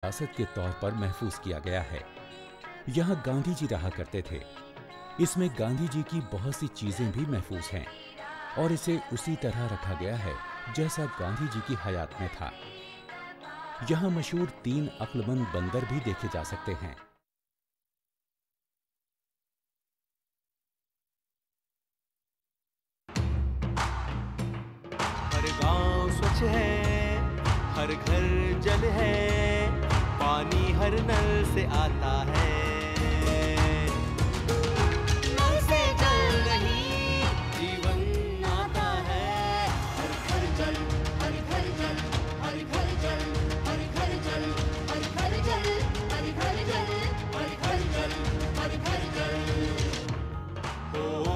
विरासत के तौर पर महफूज किया गया है। यहाँ गांधी जी रहा करते थे। इसमें गांधी जी की बहुत सी चीजें भी महफूज हैं और इसे उसी तरह रखा गया है जैसा गांधी जी की हयात में था। यहाँ मशहूर 3 अक्लमंद बंदर भी देखे जा सकते हैं। हर गांव स्वच्छ है, हर घर जल है, पानी हर नल से आता है। नल से जल नहीं जीवन आता है। हर घर जल, हर घर जल, हर घर जल, हर घर जल, हर घर जल, हर घर जल, हर घर जल, हर घर जल। ओ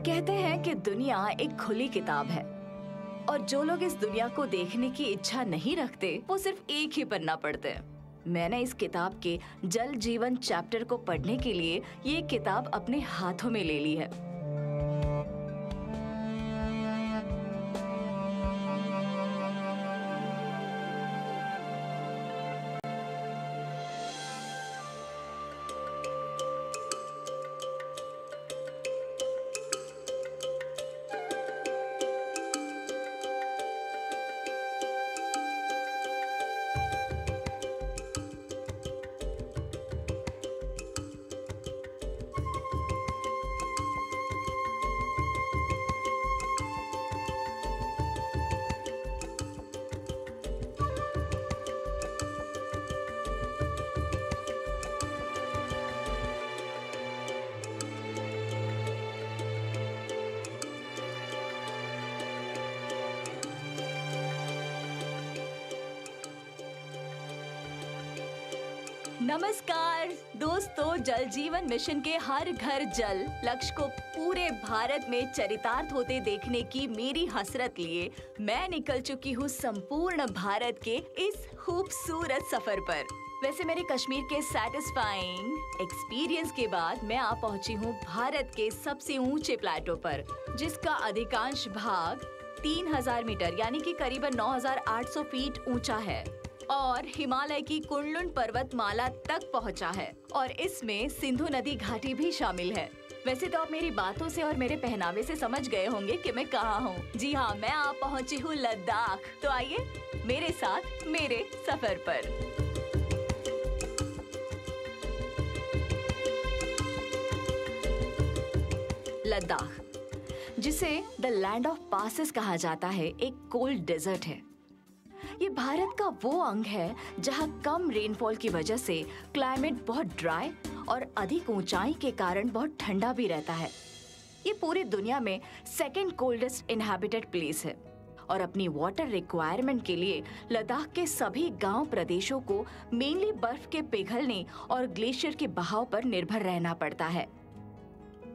कहते हैं कि दुनिया एक खुली किताब है और जो लोग इस दुनिया को देखने की इच्छा नहीं रखते वो सिर्फ एक ही पन्ना पढ़ते हैं। मैंने इस किताब के जल जीवन चैप्टर को पढ़ने के लिए ये किताब अपने हाथों में ले ली है। नमस्कार दोस्तों, जल जीवन मिशन के हर घर जल लक्ष्य को पूरे भारत में चरितार्थ होते देखने की मेरी हसरत लिए मैं निकल चुकी हूँ संपूर्ण भारत के इस खूबसूरत सफर पर। वैसे मेरे कश्मीर के सैटिस्फाइंग एक्सपीरियंस के बाद मैं आ पहुंची हूँ भारत के सबसे ऊंचे प्लेटो पर, जिसका अधिकांश भाग 3000 मीटर यानी कि करीबन 9800 फीट ऊंचा है और हिमालय की कुनलुन पर्वतमाला तक पहुंचा है और इसमें सिंधु नदी घाटी भी शामिल है। वैसे तो आप मेरी बातों से और मेरे पहनावे से समझ गए होंगे कि मैं कहाँ हूँ। जी हाँ, मैं आ पहुंची हूँ लद्दाख। तो आइए मेरे साथ मेरे सफर पर। लद्दाख, जिसे द लैंड ऑफ पासेस कहा जाता है, एक कोल्ड डेजर्ट है। ये भारत का वो अंग है जहां कम रेनफॉल की वजह से क्लाइमेट बहुत ड्राई और अधिक ऊंचाई के कारण बहुत ठंडा भी रहता है। ये पूरी दुनिया में सेकंड कोल्डेस्ट इनहैबिटेड प्लेस है और अपनी वाटर रिक्वायरमेंट के लिए लद्दाख के सभी गांव प्रदेशों को मेनली बर्फ के पिघलने और ग्लेशियर के बहाव पर निर्भर रहना पड़ता है।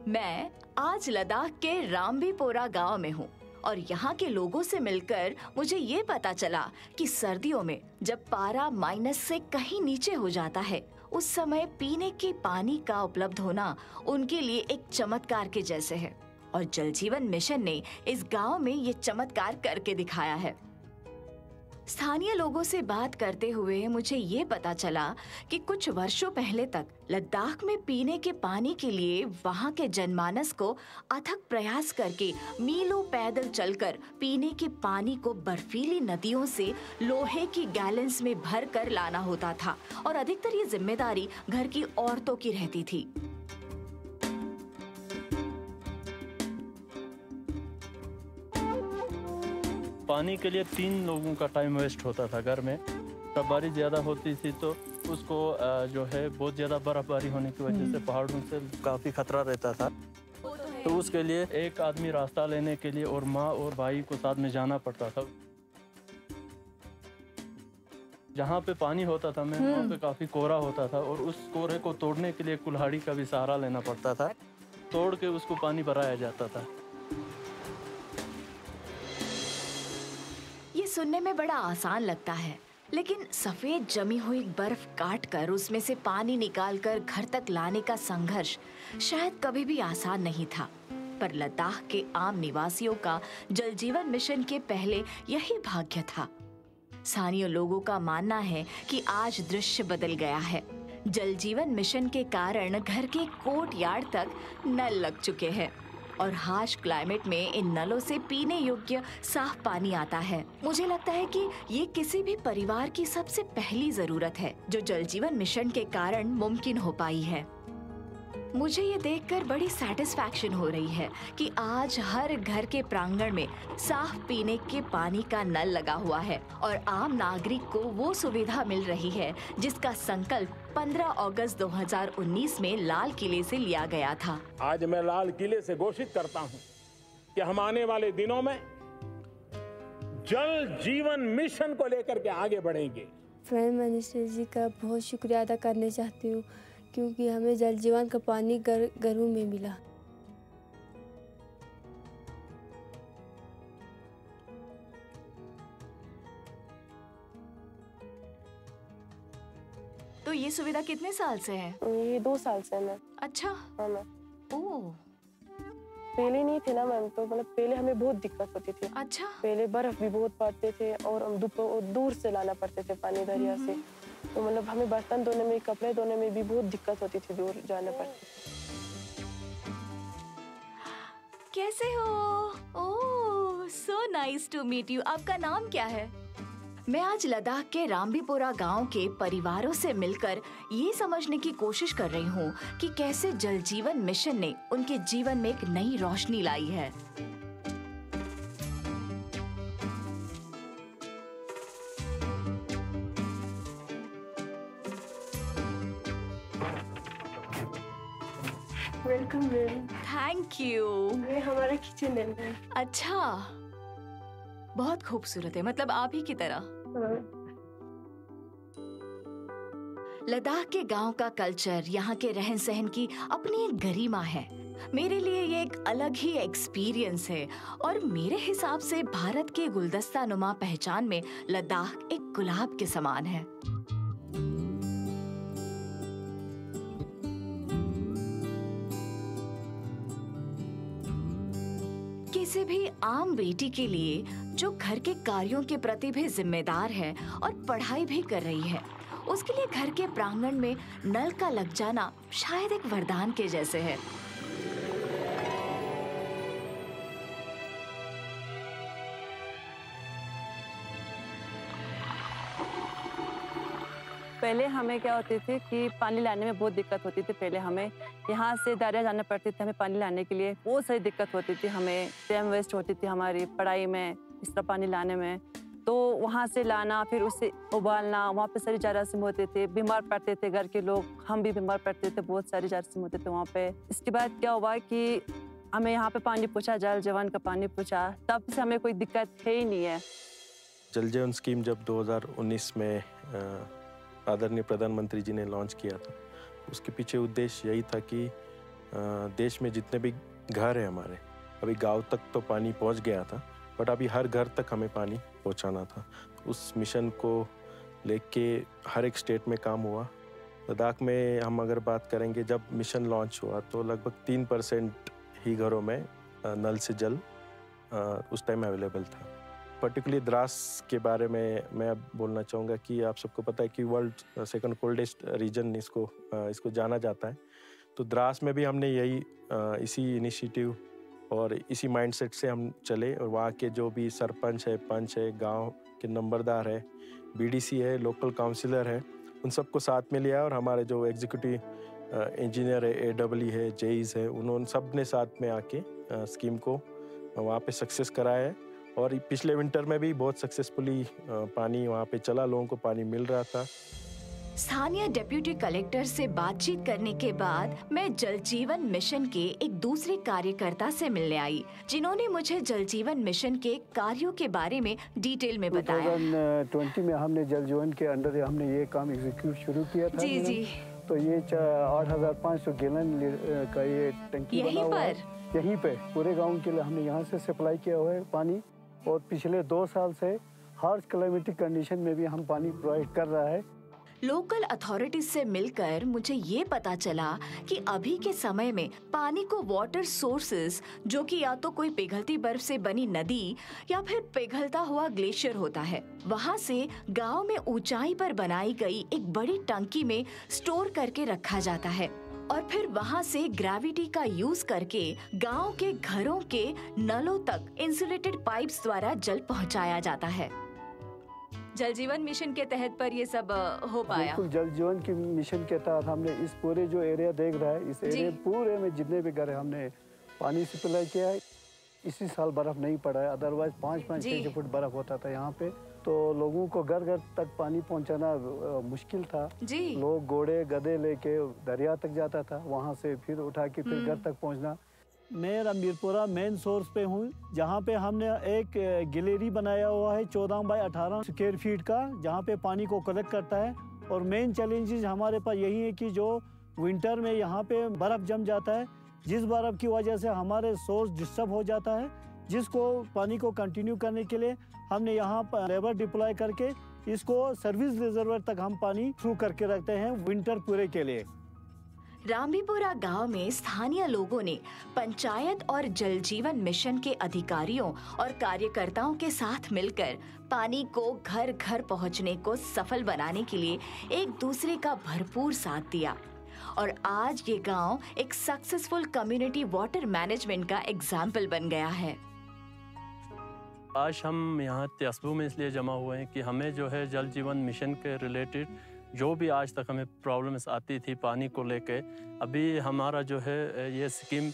मैं आज लद्दाख के रामबीपोरा गांव में हूँ और यहाँ के लोगों से मिलकर मुझे ये पता चला कि सर्दियों में जब पारा माइनस से कहीं नीचे हो जाता है, उस समय पीने के पानी का उपलब्ध होना उनके लिए एक चमत्कार के जैसे है और जल जीवन मिशन ने इस गांव में ये चमत्कार करके दिखाया है। स्थानीय लोगों से बात करते हुए मुझे ये पता चला कि कुछ वर्षों पहले तक लद्दाख में पीने के पानी के लिए वहां के जनमानस को अथक प्रयास करके मीलों पैदल चलकर पीने के पानी को बर्फीली नदियों से लोहे की गैलन्स में भर कर लाना होता था और अधिकतर ये जिम्मेदारी घर की औरतों की रहती थी। पानी के लिए 3 लोगों का टाइम वेस्ट होता था घर में। तब बारिश ज़्यादा होती थी तो उसको जो है बहुत ज़्यादा बर्फबारी होने की वजह से पहाड़ों से काफ़ी खतरा रहता था। तो उसके लिए एक आदमी रास्ता लेने के लिए और माँ और भाई को साथ में जाना पड़ता था। जहाँ पे पानी होता था मैं वहाँ पे काफ़ी कोहरा होता था और उस कोहरे को तोड़ने के लिए कुल्हाड़ी का भी सहारा लेना पड़ता था। तोड़ के उसको पानी भराया जाता था। ये सुनने में बड़ा आसान लगता है, लेकिन सफेद जमी हुई बर्फ काट कर उसमें से पानी निकालकर घर तक लाने का संघर्ष शायद कभी भी आसान नहीं था। पर लद्दाख के आम निवासियों का जल जीवन मिशन के पहले यही भाग्य था। स्थानीय लोगों का मानना है कि आज दृश्य बदल गया है। जल जीवन मिशन के कारण घर के कोर्ट यार्ड तक नल लग चुके हैं और हार्श क्लाइमेट में इन नलों से पीने योग्य साफ पानी आता है। मुझे लगता है कि ये किसी भी परिवार की सबसे पहली जरूरत है जो जल जीवन मिशन के कारण मुमकिन हो पाई है। मुझे ये देखकर बड़ी सेटिस्फैक्शन हो रही है कि आज हर घर के प्रांगण में साफ पीने के पानी का नल लगा हुआ है और आम नागरिक को वो सुविधा मिल रही है जिसका संकल्प 15 अगस्त 2019 में लाल किले से लिया गया था। आज मैं लाल किले से घोषित करता हूं कि हम आने वाले दिनों में जल जीवन मिशन को लेकर के आगे बढ़ेंगे। प्राइम मिनिस्टर जी का बहुत शुक्रिया अदा करना चाहती हूँ क्योंकि हमें जल जीवन का पानी घरों में मिला। तो ये सुविधा कितने साल से है? ये 2 साल से है मैम। अच्छा। हाँ मैम। ओह, पहले नहीं थे ना मैम, तो मतलब पहले हमें बहुत दिक्कत होती थी। अच्छा। पहले बर्फ भी बहुत पड़ते थे और हम दूर से लाना पड़ते थे पानी दरिया से, तो मतलब हमें बर्तन धोने में, कपड़े धोने में भी बहुत दिक्कत होती थी, दूर जाना पड़ता। कैसे हो? Oh, so nice to meet you. आपका नाम क्या है? मैं आज लद्दाख के रामबीपोरा गांव के परिवारों से मिलकर ये समझने की कोशिश कर रही हूँ कि कैसे जल जीवन मिशन ने उनके जीवन में एक नई रोशनी लाई है। Welcome ma'am. Thank you. ये हमारा किचन है मैम। अच्छा, बहुत खूबसूरत है, मतलब आप ही की तरह। लद्दाख के गांव का कल्चर, यहाँ के रहन सहन की अपनी एक गरिमा है। मेरे लिए ये एक अलग ही एक्सपीरियंस है और मेरे हिसाब से भारत के गुलदस्ता नुमा पहचान में लद्दाख एक गुलाब के समान है। किसी भी आम बेटी के लिए जो घर के कार्यों के प्रति भी जिम्मेदार है और पढ़ाई भी कर रही है, उसके लिए घर के प्रांगण में नल का लग जाना शायद एक वरदान के जैसे है। पहले हमें क्या होती थी कि पानी लाने में बहुत दिक्कत होती थी। पहले हमें यहाँ से दरिया जाना पड़ती थी, हमें पानी लाने के लिए बहुत सारी दिक्कत होती थी। हमें टाइम वेस्ट होती थी हमारी पढ़ाई में, इस तरह पानी लाने में। तो वहाँ से लाना, फिर उसे उबालना, वहाँ पे सारी जरासीम होते थे, बीमार पड़ते थे घर के लोग, हम भी बीमार पड़ते थे, बहुत सारी जरासीम होते थे वहाँ पे। इसके बाद क्या हुआ कि हमें यहाँ पे पानी पूछा, जल जीवन का पानी पूछा, तब से हमें कोई दिक्कत है ही नहीं है। जल जीवन स्कीम जब 2019 में आदरणीय प्रधानमंत्री जी ने लॉन्च किया था, उसके पीछे उद्देश्य यही था कि देश में जितने भी घर हैं हमारे, अभी गांव तक तो पानी पहुंच गया था, बट अभी हर घर तक हमें पानी पहुंचाना था। उस मिशन को लेके हर एक स्टेट में काम हुआ। लद्दाख में हम अगर बात करेंगे, जब मिशन लॉन्च हुआ तो लगभग 3% ही घरों में नल से जल उस टाइम अवेलेबल था। पर्टिकुलरली द्रास के बारे में मैं अब बोलना चाहूँगा कि आप सबको पता है कि वर्ल्ड सेकंड कोल्डेस्ट रीजन इसको जाना जाता है। तो द्रास में भी हमने यही इसी इनिशिएटिव और इसी माइंडसेट से हम चले, और वहाँ के जो भी सरपंच है, पंच है, गांव के नंबरदार है, बीडीसी है, लोकल काउंसिलर है, उन सबको साथ में लिया, और हमारे जो एग्जीक्यूटिव इंजीनियर है, एडब्ल्यू है, जेईज है, उन्होंने सब ने साथ में आके स्कीम को वहाँ पे सक्सेस कराया है। और पिछले विंटर में भी बहुत सक्सेसफुली पानी वहाँ पे चला, लोगों को पानी मिल रहा था। स्थानीय डिप्टी कलेक्टर से बातचीत करने के बाद मैं जल जीवन मिशन के एक दूसरे कार्यकर्ता से मिलने आई, जिन्होंने मुझे जल जीवन मिशन के कार्यों के बारे में डिटेल में बताया। 2020 में हमने जल जीवन के अंडर हमने ये काम एग्जीक्यूट शुरू किया था। जी जी। तो ये 8,500 गैलन का ये टंकी बना हुआ है यहीं पे पूरे गाँव के लिए। हमने यहाँ से सप्लाई किया हुआ है पानी, और पिछले 2 साल से हार्श क्लाइमेटिक कंडीशन में भी हम पानी प्रोवाइड कर रहा है। लोकल अथॉरिटीज से मिलकर मुझे ये पता चला कि अभी के समय में पानी को वाटर सोर्सेज, जो कि या तो कोई पिघलती बर्फ से बनी नदी या फिर पिघलता हुआ ग्लेशियर होता है, वहाँ से गांव में ऊंचाई पर बनाई गई एक बड़ी टंकी में स्टोर करके रखा जाता है, और फिर वहाँ से ग्रेविटी का यूज करके गांव के घरों के नलों तक इंसुलेटेड पाइप्स द्वारा जल पहुँचाया जाता है। जल जीवन मिशन के तहत पर ये सब हो पाया। बिल्कुल, जल जीवन के मिशन के तहत हमने इस पूरे जो एरिया देख रहा है, इस एरिया पूरे में जितने भी घर है हमने पानी सप्लाई किया है। इसी साल बर्फ नहीं पड़ा है, अदरवाइज 5-6 फुट बर्फ होता था यहाँ पे, तो लोगों को घर घर तक पानी पहुँचाना मुश्किल था। लोग घोड़े गधे लेके दरिया तक जाता था, वहाँ से फिर उठा के फिर घर तक पहुँचना। मैं रणबीरपुरा मेन सोर्स पे हूँ, जहाँ पे हमने एक गैलरी बनाया हुआ है 14 बाय 18 स्क्वायर फीट का, जहाँ पे पानी को कलेक्ट करता है। और मेन चैलेंजेस हमारे पास यही है कि जो विंटर में यहाँ पे बर्फ़ जम जाता है, जिस बर्फ़ की वजह से हमारे सोर्स डिस्टर्ब हो जाता है, जिसको पानी को कंटिन्यू करने के लिए हमने यहाँ पर लेबर डिप्लॉय करके इसको सर्विस रिजर्वर तक हम पानी थ्रू करके रखते हैं विंटर पूरे के लिए। रामबीपुरा गांव में स्थानीय लोगों ने पंचायत और जल जीवन मिशन के अधिकारियों और कार्यकर्ताओं के साथ मिलकर पानी को घर घर पहुंचने को सफल बनाने के लिए एक दूसरे का भरपूर साथ दिया, और आज ये गांव एक सक्सेसफुल कम्युनिटी वाटर मैनेजमेंट का एग्जाम्पल बन गया है। आज हम यहाँ त्यासबू में इसलिए जमा हुए हैं कि हमें जो है जल जीवन मिशन के रिलेटेड जो भी आज तक हमें प्रॉब्लम्स आती थी पानी को लेके, अभी हमारा जो है ये स्कीम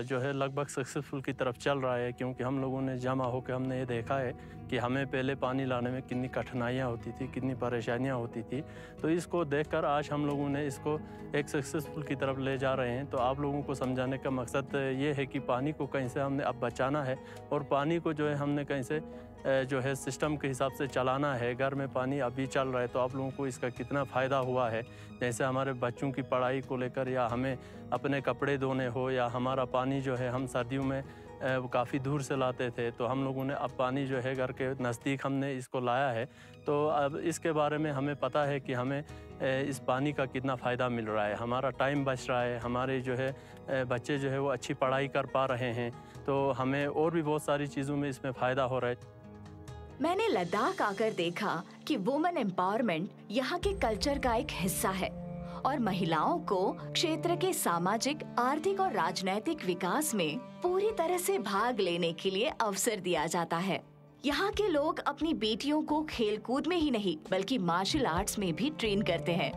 जो है लगभग सक्सेसफुल की तरफ चल रहा है, क्योंकि हम लोगों ने जमा होकर हमने ये देखा है कि हमें पहले पानी लाने में कितनी कठिनाइयाँ होती थी, कितनी परेशानियाँ होती थी। तो इसको देखकर आज हम लोगों ने इसको एक सक्सेसफुल की तरफ ले जा रहे हैं। तो आप लोगों को समझाने का मकसद ये है कि पानी को कहीं से हमने अब बचाना है, और पानी को जो है हमने कहीं से जो है सिस्टम के हिसाब से चलाना है। घर में पानी अभी चल रहा है तो आप लोगों को इसका कितना फ़ायदा हुआ है, जैसे हमारे बच्चों की पढ़ाई को लेकर, या हमें अपने कपड़े धोने हो, या हमारा पानी जो है हम सर्दियों में काफ़ी दूर से लाते थे, तो हम लोगों ने अब पानी जो है घर के नज़दीक हमने इसको लाया है। तो अब इसके बारे में हमें पता है कि हमें इस पानी का कितना फ़ायदा मिल रहा है, हमारा टाइम बच रहा है, हमारे जो है बच्चे जो है वो अच्छी पढ़ाई कर पा रहे हैं, तो हमें और भी बहुत सारी चीज़ों में इसमें फ़ायदा हो रहा है। मैंने लद्दाख आकर देखा कि वुमेन एम्पावरमेंट यहाँ के कल्चर का एक हिस्सा है, और महिलाओं को क्षेत्र के सामाजिक, आर्थिक और राजनैतिक विकास में पूरी तरह से भाग लेने के लिए अवसर दिया जाता है। यहाँ के लोग अपनी बेटियों को खेलकूद में ही नहीं बल्कि मार्शल आर्ट्स में भी ट्रेन करते हैं।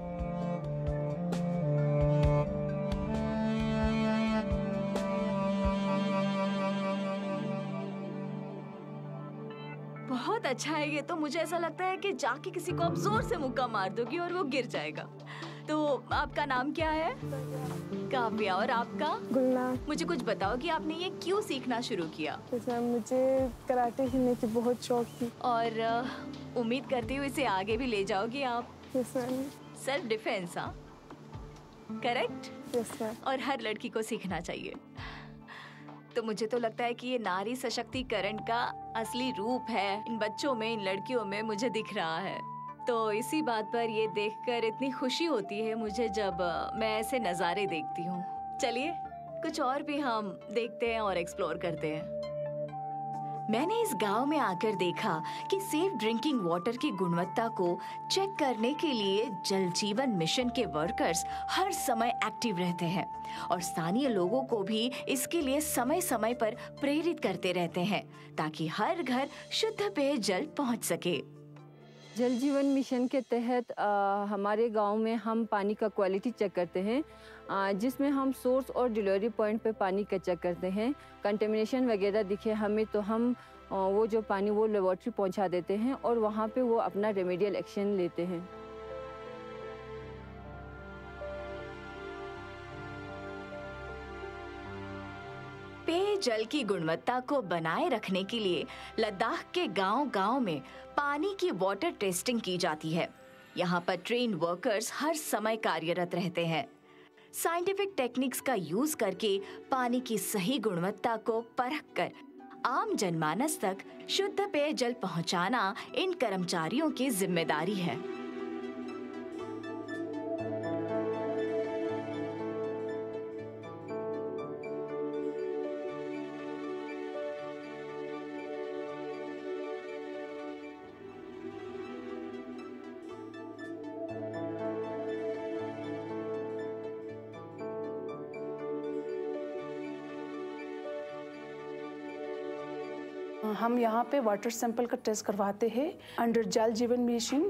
बहुत अच्छा है ये तो। मुझे ऐसा लगता है कि जाके किसी को आप जोर से मुक्का मार दोगी और वो गिर जाएगा। तो आपका नाम क्या है? काव्या। और आपका? गुलनार। मुझे कुछ बताओ कि आपने ये क्यों सीखना शुरू किया? मुझे कराटे सीखने की बहुत शौक थी, और उम्मीद करती हूँ इसे आगे भी ले जाओगी आप। सेल्फ डिफेंस, हाँ, करेक्ट? और हर लड़की को सीखना चाहिए। तो मुझे तो लगता है कि ये नारी सशक्तिकरण का असली रूप है इन बच्चों में, इन लड़कियों में मुझे दिख रहा है। तो इसी बात पर ये देखकर इतनी खुशी होती है मुझे जब मैं ऐसे नज़ारे देखती हूँ। चलिए कुछ और भी हम देखते हैं और एक्सप्लोर करते हैं। मैंने इस गांव में आकर देखा कि सेफ ड्रिंकिंग वाटर की गुणवत्ता को चेक करने के लिए जल जीवन मिशन के वर्कर्स हर समय एक्टिव रहते हैं, और स्थानीय लोगों को भी इसके लिए समय समय पर प्रेरित करते रहते हैं ताकि हर घर शुद्ध पेयजल पहुंच सके। जल जीवन मिशन के तहत हमारे गांव में हम पानी का क्वालिटी चेक करते हैं, जिसमें हम सोर्स और डिलीवरी पॉइंट पे पानी का चेक करते हैं। कंटेमिनेशन वगैरह दिखे हमें तो हम वो जो पानी वो लेबॉर्ट्री पहुंचा देते हैं और वहाँ पे वो अपना रेमेडियल एक्शन लेते हैं। जल की गुणवत्ता को बनाए रखने के लिए लद्दाख के गांव-गांव में पानी की वाटर टेस्टिंग की जाती है। यहाँ पर ट्रेन वर्कर्स हर समय कार्यरत रहते हैं। साइंटिफिक टेक्निक्स का यूज करके पानी की सही गुणवत्ता को परखकर आम जनमानस तक शुद्ध पेयजल पहुंचाना इन कर्मचारियों की जिम्मेदारी है। हम यहाँ पे वाटर सैंपल का टेस्ट करवाते हैं अंडर जल जीवन मिशन।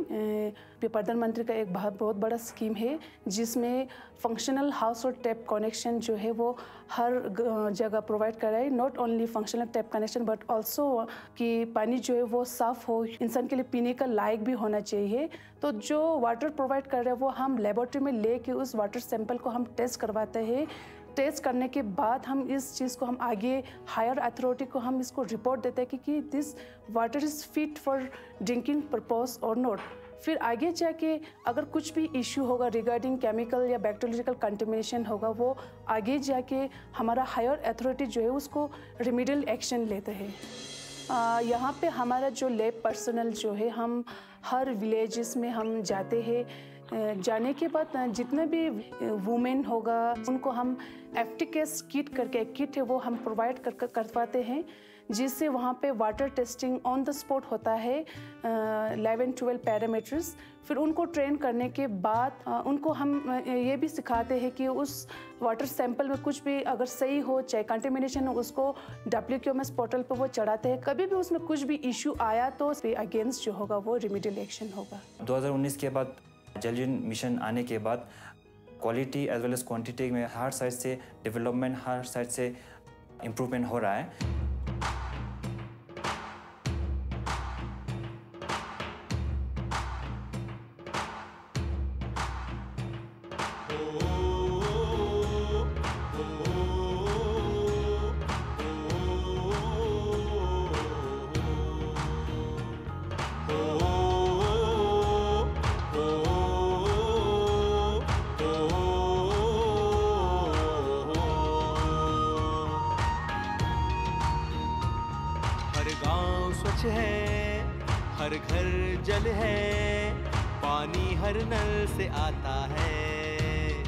प्रधानमंत्री का एक बहुत बड़ा स्कीम है जिसमें फंक्शनल हाउस और टैप कनेक्शन जो है वो हर जगह प्रोवाइड कराए। Not only functional tap connection but also कि पानी जो है वो साफ़ हो, इंसान के लिए पीने का लायक भी होना चाहिए। तो जो वाटर प्रोवाइड कर रहे हैं वो हम लेबोरेटरी में लेके उस वाटर सैंपल को हम टेस्ट करवाते हैं। टेस्ट करने के बाद हम इस चीज़ को हम आगे हायर अथॉरिटी को हम इसको रिपोर्ट देते हैं कि this water is fit for drinking purpose और नॉट। फिर आगे जाके अगर कुछ भी इशू होगा रिगार्डिंग केमिकल या बैक्टीरियोलॉजिकल कंटेमिनेशन होगा, वो आगे जाके हमारा हायर अथॉरिटी जो है उसको रेमेडियल एक्शन लेते हैं। यहाँ पे हमारा जो लैब पर्सनल जो है हम हर विलेजेस में हम जाते हैं। जाने के बाद जितने भी वुमेन होगा उनको हम एफटीकेस किट करके एक किट है वो हम प्रोवाइड करवाते हैं, जिससे वहाँ पे water testing on the spot होता है 11-12 पैरामीटर्स। फिर उनको ट्रेन करने के बाद उनको हम ये भी सिखाते हैं कि उस वाटर सैंपल में कुछ भी अगर सही हो चाहे कंटेमिनेशन हो उसको WQMS पोर्टल पर वो चढ़ाते हैं। कभी भी उसमें कुछ भी इशू आया तो उस पे अगेंस्ट जो होगा वो रेमेडियल एक्शन होगा। 2019 के बाद जल जीवन मिशन आने के बाद quality as well as quantity में हर साइड से डेवलपमेंट, हर साइड से इम्प्रूवमेंट हो रहा है। हर घर जल है, पानी हर नल से आता है।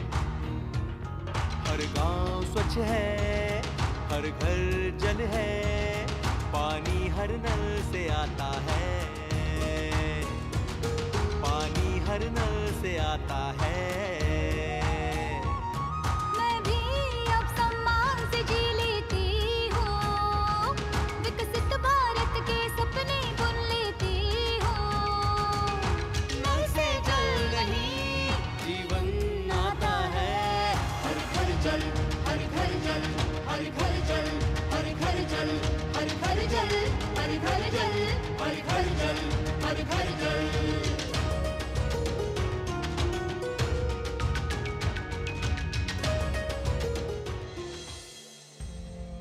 हर गांव स्वच्छ है, हर घर जल है, पानी हर नल से आता है। पानी हर नल से आता है।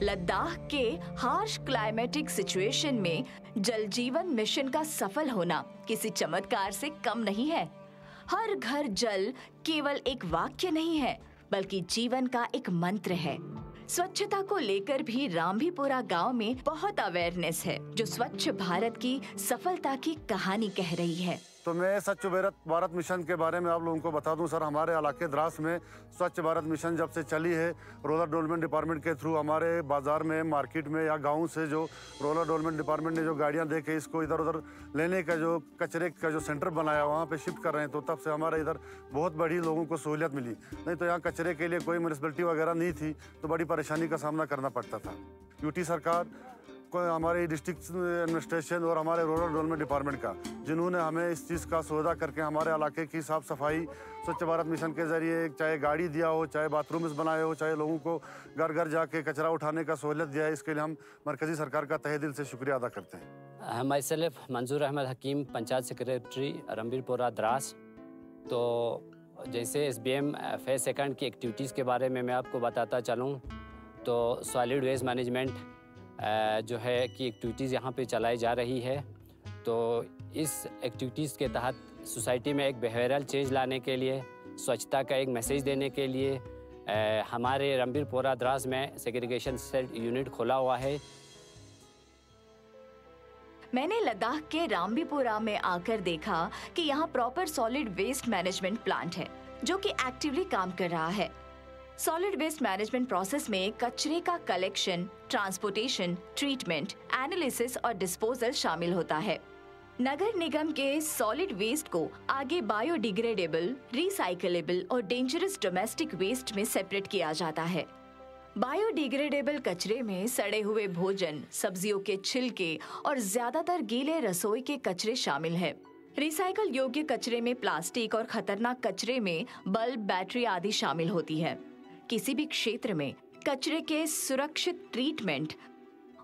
लद्दाख के हार्श क्लाइमेटिक सिचुएशन में जल जीवन मिशन का सफल होना किसी चमत्कार से कम नहीं है। हर घर जल केवल एक वाक्य नहीं है बल्कि जीवन का एक मंत्र है। स्वच्छता को लेकर भी रामभीपुरा गांव में बहुत अवेयरनेस है जो स्वच्छ भारत की सफलता की कहानी कह रही है। तो मैं स्वच्छ भारत मिशन के बारे में आप लोगों को बता दूं सर। हमारे इलाके द्रास में स्वच्छ भारत मिशन जब से चली है, रूरल डेवलपमेंट डिपार्टमेंट के थ्रू हमारे बाजार में, मार्केट में या गांव से जो रूरल डेवलपमेंट डिपार्टमेंट ने जो गाड़ियां दे के इसको इधर उधर लेने का जो कचरे का जो सेंटर बनाया वहाँ पे शिफ्ट कर रहे हैं, तो तब से हमारे इधर बहुत बड़ी लोगों को सहूलियत मिली। नहीं तो यहाँ कचरे के लिए कोई म्यूनिसिपलिटी वगैरह नहीं थी तो बड़ी परेशानी का सामना करना पड़ता था। यूटी सरकार हमारे डिस्ट्रिक्ट एडमिनिस्ट्रेशन और हमारे रूरल डेवलपमेंट डिपार्टमेंट का, जिन्होंने हमें इस चीज़ का सुविधा करके हमारे इलाके की साफ़ सफाई स्वच्छ भारत मिशन के जरिए चाहे गाड़ी दिया हो, चाहे बाथरूम्स बनाए हो, चाहे लोगों को घर घर जाके कचरा उठाने का सहूलियत दिया है, इसके लिए हम मरकज़ी सरकार का तहे दिल से शुक्रिया अदा करते हैं। माई सेल्फ मंजूर अहमद हकीम, पंचायत सेक्रेटरी रामभीपुरा द्रास। तो जैसे SBM फेज सेकंड की एक्टिविटीज़ के बारे में मैं आपको बताता चलूँ तो सॉलिड वेस्ट मैनेजमेंट जो है कि एक्टिविटीज़ यहाँ पे चलाई जा रही है। तो इस एक्टिविटीज़ के तहत सोसाइटी में एक बिहेवियरल चेंज लाने के लिए, स्वच्छता का एक मैसेज देने के लिए हमारे रंबीरपोरा द्रास में सेग्रीगेशन सेल यूनिट खोला हुआ है। मैंने लद्दाख के रामबीपुरा में आकर देखा कि यहाँ proper solid waste management plant है जो कि एक्टिवली काम कर रहा है। सॉलिड वेस्ट मैनेजमेंट प्रोसेस में कचरे का कलेक्शन, ट्रांसपोर्टेशन, ट्रीटमेंट, एनालिसिस और डिस्पोजल शामिल होता है। नगर निगम के सॉलिड वेस्ट को आगे बायोडिग्रेडेबल, रिसाइकलेबल और डेंजरस डोमेस्टिक वेस्ट में सेपरेट किया जाता है। बायोडिग्रेडेबल कचरे में सड़े हुए भोजन, सब्जियों के छिलके और ज्यादातर गीले रसोई के कचरे शामिल है। रिसाइकल योग्य कचरे में प्लास्टिक और खतरनाक कचरे में बल्ब, बैटरी आदि शामिल होती है। किसी भी क्षेत्र में कचरे के सुरक्षित ट्रीटमेंट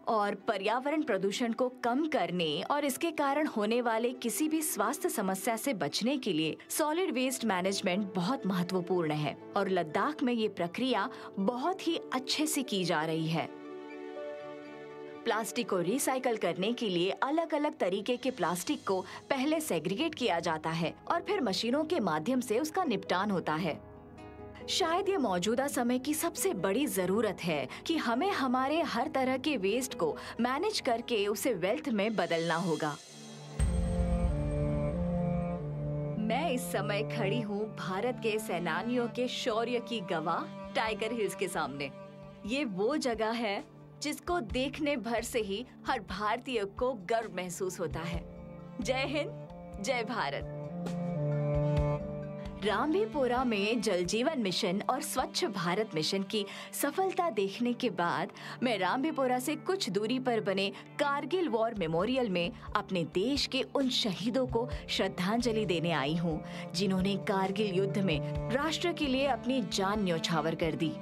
और पर्यावरण प्रदूषण को कम करने और इसके कारण होने वाले किसी भी स्वास्थ्य समस्या से बचने के लिए सॉलिड वेस्ट मैनेजमेंट बहुत महत्वपूर्ण है और लद्दाख में ये प्रक्रिया बहुत ही अच्छे से की जा रही है। प्लास्टिक को रिसाइकल करने के लिए अलग अलग तरीके के प्लास्टिक को पहले सेग्रीगेट किया जाता है और फिर मशीनों के माध्यम से उसका निपटान होता है। शायद ये मौजूदा समय की सबसे बड़ी जरूरत है कि हमें हमारे हर तरह के वेस्ट को मैनेज करके उसे वेल्थ में बदलना होगा। मैं इस समय खड़ी हूँ भारत के सेनानियों के शौर्य की गवाह टाइगर हिल्स के सामने। ये वो जगह है जिसको देखने भर से ही हर भारतीय को गर्व महसूस होता है। जय हिंद, जय भारत। रामबीपुरा में जल जीवन मिशन और स्वच्छ भारत मिशन की सफलता देखने के बाद मैं रामबीपुरा से कुछ दूरी पर बने कारगिल वॉर मेमोरियल में अपने देश के उन शहीदों को श्रद्धांजलि देने आई हूँ जिन्होंने कारगिल युद्ध में राष्ट्र के लिए अपनी जान न्यौछावर कर दी।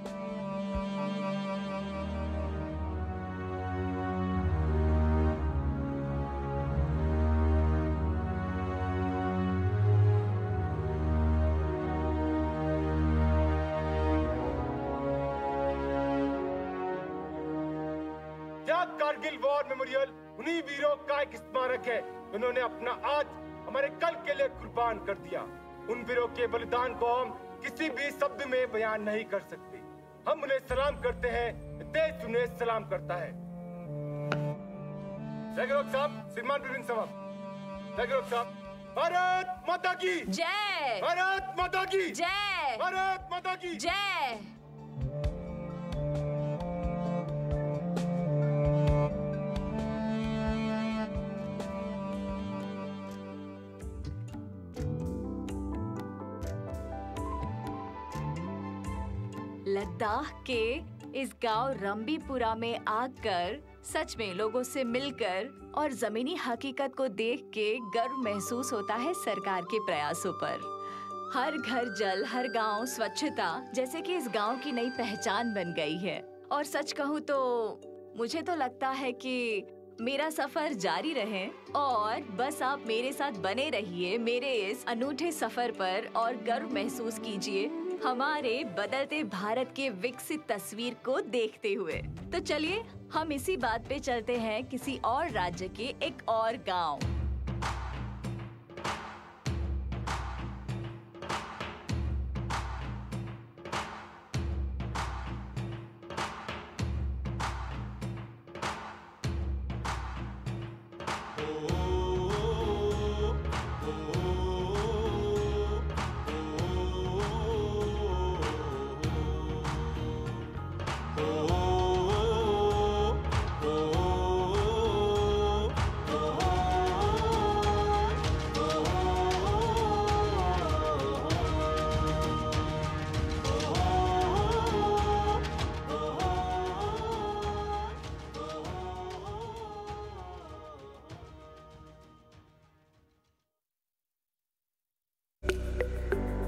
कारगिल वॉर मेमोरियल उन्हीं वीरों का एक स्मारक है उन्होंने अपना आज हमारे कल के लिए कुर्बान कर दिया। उन वीरों के बलिदान को हम किसी भी शब्द में बयान नहीं कर सकते। हम उन्हें सलाम करते हैं, देश उन्हें सलाम करता है। भारत माता की जय, भारत माता की जय, भारत माता की जय। लद्दाख के इस गांव रंबीपुरा में आकर सच में लोगों से मिलकर और जमीनी हकीकत को देख के गर्व महसूस होता है सरकार के प्रयासों पर। हर घर जल, हर गांव स्वच्छता जैसे कि इस गांव की नई पहचान बन गई है। और सच कहूँ तो मुझे तो लगता है कि मेरा सफर जारी रहे और बस आप मेरे साथ बने रहिए मेरे इस अनूठे सफर पर और गर्व महसूस कीजिए हमारे बदलते भारत के विकसित तस्वीर को देखते हुए। तो चलिए हम इसी बात पे चलते हैं किसी और राज्य के एक और गांव। Oh